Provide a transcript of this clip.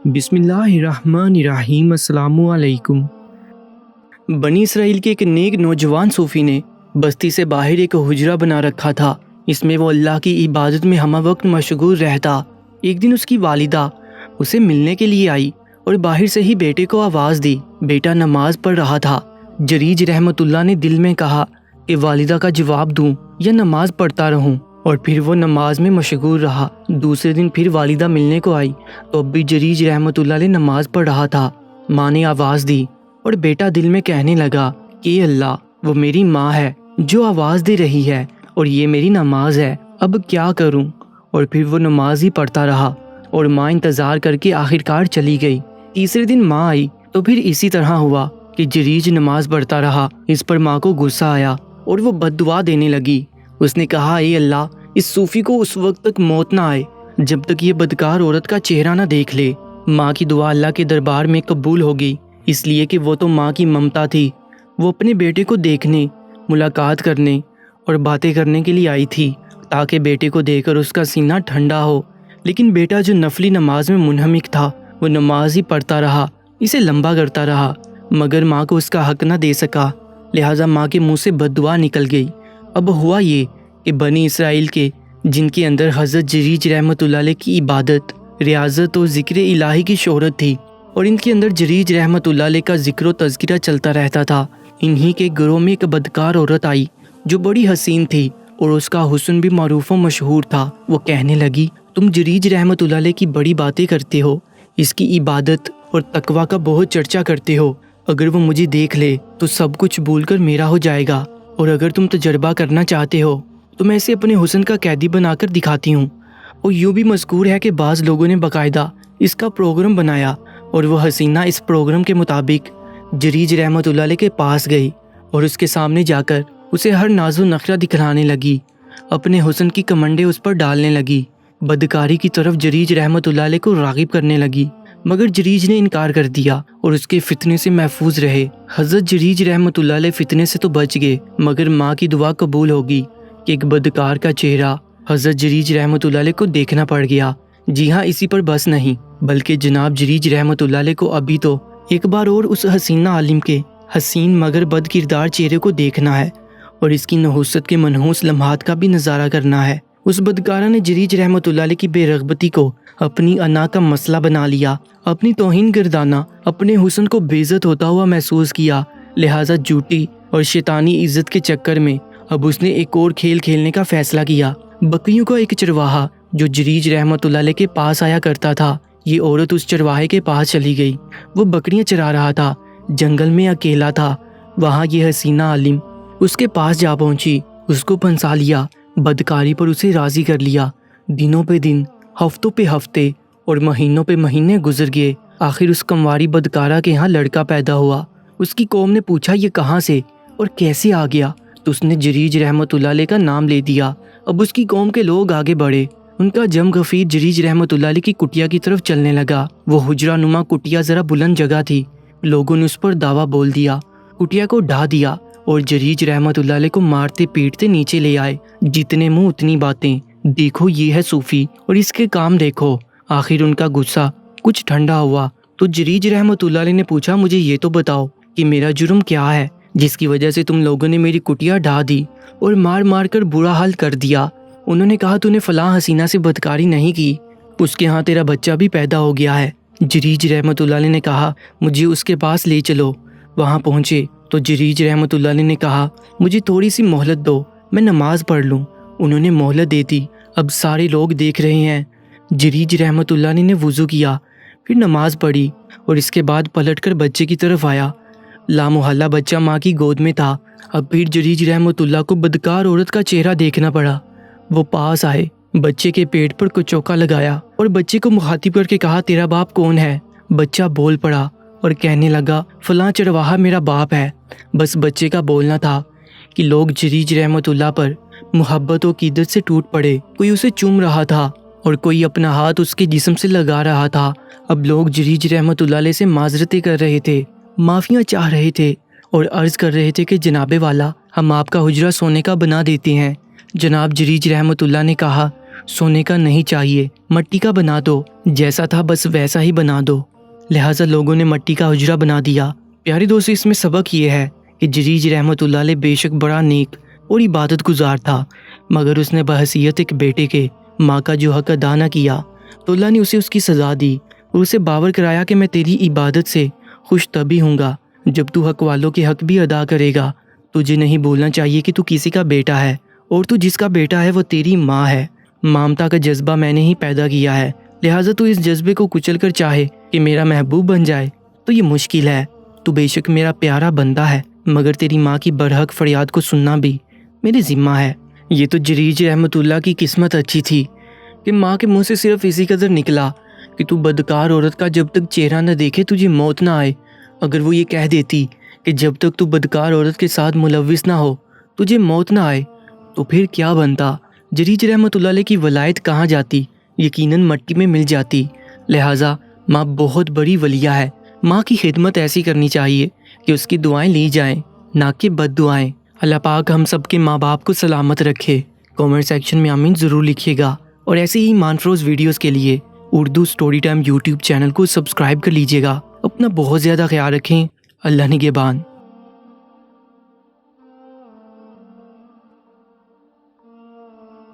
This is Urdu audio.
بسم اللہ الرحمن الرحیم۔ السلام علیکم۔ بنی اسرائیل کے ایک نیک نوجوان صوفی نے بستی سے باہر ایک حجرہ بنا رکھا تھا۔ اس میں وہ اللہ کی عبادت میں ہمہ وقت مشغول رہتا۔ ایک دن اس کی والدہ اسے ملنے کے لیے آئی اور باہر سے ہی بیٹے کو آواز دی۔ بیٹا نماز پڑھ رہا تھا۔ جریج رحمۃ اللہ نے دل میں کہا کہ والدہ کا جواب دوں یا نماز پڑھتا رہوں، اور پھر وہ نماز میں مشغول رہا۔ دوسرے دن پھر والدہ ملنے کو آئی تو اب بھی جریج رحمۃ اللہ علیہ نماز پڑھ رہا تھا۔ ماں نے آواز دی اور بیٹا دل میں کہنے لگا کہ اے اللہ، وہ میری ماں ہے جو آواز دے رہی ہے اور یہ میری نماز ہے، اب کیا کروں؟ اور پھر وہ نماز ہی پڑھتا رہا اور ماں انتظار کر کے آخرکار چلی گئی۔ تیسرے دن ماں آئی تو پھر اسی طرح ہوا کہ جریج نماز پڑھتا رہا۔ اس پر ماں کو غصہ آیا اور وہ بد دعا دینے لگی۔ اس نے کہا اے اللہ، اس صوفی کو اس وقت تک موت نہ آئے جب تک یہ بدکار عورت کا چہرہ نہ دیکھ لے۔ ماں کی دعا اللہ کے دربار میں قبول ہو گئی، اس لیے کہ وہ تو ماں کی ممتا تھی۔ وہ اپنے بیٹے کو دیکھنے، ملاقات کرنے اور باتیں کرنے کے لیے آئی تھی تاکہ بیٹے کو دیکھ کر اس کا سینہ ٹھنڈا ہو۔ لیکن بیٹا جو نفلی نماز میں منہمک تھا، وہ نماز ہی پڑھتا رہا، اسے لمبا کرتا رہا، مگر ماں کو اس کا حق نہ دے سکا، لہٰذا ماں کے منہ سے بد دعا نکل گئی۔ اب ہوا یہ کہ بنی اسرائیل کے جن کے اندر حضرت جریج رحمۃ اللہ علیہ کی عبادت، ریاضت اور ذکر الہی کی شہرت تھی، اور ان کے اندر جریج رحمۃ اللہ علیہ کا ذکر و تذکرہ چلتا رہتا تھا، انہی کے گروہ میں ایک بدکار عورت آئی جو بڑی حسین تھی اور اس کا حسن بھی معروف و مشہور تھا۔ وہ کہنے لگی تم جریج رحمۃ اللہ علیہ کی بڑی باتیں کرتے ہو، اس کی عبادت اور تقویٰ کا بہت چرچا کرتے ہو، اگر وہ مجھے دیکھ لے تو سب کچھ بھول کر میرا ہو جائے گا، اور اگر تم تجربہ کرنا چاہتے ہو تو میں اسے اپنے حسن کا قیدی بنا کر دکھاتی ہوں۔ اور یوں بھی مذکور ہے کہ بعض لوگوں نے باقاعدہ اس کا پروگرام بنایا اور وہ حسینہ اس پروگرام کے مطابق جریج رحمۃ اللہ علیہ کے پاس گئی اور اس کے سامنے جا کر اسے ہر ناز و نخرہ دکھلانے لگی، اپنے حسن کی کمنڈے اس پر ڈالنے لگی، بدکاری کی طرف جریج رحمۃ اللہ علیہ کو راغب کرنے لگی، مگر جریج نے انکار کر دیا اور اس کے فتنے سے محفوظ رہے۔ حضرت جریج رحمۃ اللہ علیہ فتنے سے تو بچ گئے، مگر ماں کی دعا قبول ہوگی کہ ایک بدکار کا چہرہ حضرت جریج رحمۃ اللہ علیہ کو دیکھنا پڑ گیا۔ جی ہاں، اسی پر بس نہیں بلکہ جناب جریج رحمۃ اللہ علیہ کو ابھی تو ایک بار اور اس حسینہ عالم کے حسین مگر بد کردار چہرے کو دیکھنا ہے اور اس کی نحوست کے منحوس لمحات کا بھی نظارہ کرنا ہے۔ اس بدکارہ نے جریج رحمۃ اللہ علیہ کی بے رغبتی کو اپنی انا کا مسئلہ بنا لیا، اپنی توہین گردانہ، اپنے حسن کو بے عزت ہوتا ہوا محسوس کیا، لہٰذا جھوٹی اور شیطانی عزت کے چکر میں اب اس نے ایک اور کھیل کھیلنے کا فیصلہ کیا۔ بکریوں کا ایک چرواہا جو جریج رحمۃ اللہ علیہ کے پاس آیا کرتا تھا، یہ عورت اس چرواہے کے پاس چلی گئی۔ وہ بکریاں چرا رہا تھا، جنگل میں اکیلا تھا، وہاں یہ حسینہ عالم اس کے پاس جا پہنچی، اس کو پھنسا لیا، بدکاری پر اسے راضی کر لیا۔ دنوں پہ دن، ہفتوں پہ ہفتے اور مہینوں پہ مہینے گزر گئے۔ آخر اس کمواری بدکارہ کے ہاں لڑکا پیدا ہوا۔ اس کی قوم نے پوچھا یہ کہاں سے اور کیسے آ گیا، تو اس نے جریج رحمۃ اللہ علیہ کا نام لے دیا۔ اب اس کی قوم کے لوگ آگے بڑھے، ان کا جم غفیر جریج رحمۃ اللہ علیہ کی کٹیا کی طرف چلنے لگا۔ وہ حجرہ نما کٹیا ذرا بلند جگہ تھی، لوگوں نے اس پر دعویٰ بول دیا، کٹیا کو ڈھا دیا اور جریج رحمۃ اللہ علیہ کو مارتے پیٹتے نیچے لے آئے۔ جتنے منہ اتنی باتیں، دیکھو یہ ہے صوفی اور اس کے کام دیکھو۔ آخر ان کا غصہ کچھ ٹھنڈا ہوا تو جریج رحمۃ اللہ علیہ نے پوچھا مجھے یہ تو بتاؤ کہ میرا جرم کیا ہے جس کی وجہ سے تم لوگوں نے میری کٹیا ڈھا دی اور مار مار کر برا حال کر دیا۔ انہوں نے کہا تو نے فلاں حسینہ سے بدکاری نہیں کی، اس کے ہاں تیرا بچہ بھی پیدا ہو گیا ہے۔ جریج رحمۃ اللہ علیہ نے کہا مجھے اس کے پاس لے چلو۔ وہاں پہنچے تو جریج رحمۃ اللہ علیہ نے کہا مجھے تھوڑی سی مہلت دو، میں نماز پڑھ لوں۔ انہوں نے مہلت دے دی۔ اب سارے لوگ دیکھ رہے ہیں۔ جریج رحمۃ اللہ علیہ نے وضو کیا، پھر نماز پڑھی اور اس کے بعد پلٹ کر بچے کی طرف آیا۔ لامحالہ بچہ ماں کی گود میں تھا۔ اب پھر جریج رحمۃ اللہ کو بدکار عورت کا چہرہ دیکھنا پڑا۔ وہ پاس آئے، بچے کے پیٹ پر کچھ چوکا لگایا اور بچے کو مخاطب کر کے کہا تیرا باپ کون ہے؟ بچہ بول پڑا اور کہنے لگا فلاں چرواہا میرا باپ ہے۔ بس بچے کا بولنا تھا کہ لوگ جریج رحمۃ اللہ پر محبت و عقیدت سے ٹوٹ پڑے، کوئی اسے چوم رہا تھا اور کوئی اپنا ہاتھ اس کے جسم سے لگا رہا تھا۔ اب لوگ جریج رحمۃ اللہ علیہ سے معذرتیں کر رہے تھے، معافیاں چاہ رہے تھے اور عرض کر رہے تھے کہ جناب والا ہم آپ کا حجرہ سونے کا بنا دیتے ہیں۔ جناب جریج رحمۃ اللہ نے کہا سونے کا نہیں چاہیے، مٹی کا بنا دو، جیسا تھا بس ویسا ہی بنا دو۔ لہٰذا لوگوں نے مٹی کا حجرہ بنا دیا۔ پیارے دوست، اس میں سبق یہ ہے کہ جریج رحمۃ اللہ علیہ بے شک بڑا نیک اور عبادت گزار تھا، مگر اس نے بحیثیت ایک بیٹے کے ماں کا جو حق ادا نہ کیا تو اللہ نے اسے اس کی سزا دی اور اسے باور کرایا کہ میں تیری عبادت سے خوش تبھی ہوں گا جب تو حق والوں کے حق بھی ادا کرے گا۔ تجھے نہیں بولنا چاہیے کہ تو کسی کا بیٹا ہے، اور تو جس کا بیٹا ہے وہ تیری ماں ہے۔ مامتا کا جذبہ میں نے ہی پیدا کیا ہے، لہٰذا تو اس جذبے کو کچل کر چاہے کہ میرا محبوب بن جائے تو یہ مشکل ہے۔ تو بے شک میرا پیارا بندہ ہے، مگر تیری ماں کی برحق فریاد کو سننا بھی میرے ذمہ ہے۔ یہ تو جریج رحمۃ اللہ کی قسمت اچھی تھی کہ ماں کے منہ سے صرف اسی قدر نکلا کہ تو بدکار عورت کا جب تک چہرہ نہ دیکھے تجھے موت نہ آئے۔ اگر وہ یہ کہہ دیتی کہ جب تک تو بدکار عورت کے ساتھ ملوث نہ ہو تجھے موت نہ آئے تو پھر کیا بنتا؟ جریج رحمۃ اللہ علیہ کی ولایت کہاں جاتی؟ یقیناً مٹی میں مل جاتی۔ لہٰذا ماں بہت بڑی ولیہ ہے۔ ماں کی خدمت ایسی کرنی چاہیے کہ اس کی دعائیں لی جائیں، نہ کہ بد دعائیں۔ اللہ پاک ہم سب کے ماں باپ کو سلامت رکھے۔ کامنٹ سیکشن میں آمین ضرور لکھیے گا، اور ایسے ہی ایمان فروز ویڈیوز کے لیے Urdu story time YouTube channel کو سبسکرائب کر لیجیے گا۔ اپنا بہت زیادہ خیال رکھیں۔ اللہ نگہبان۔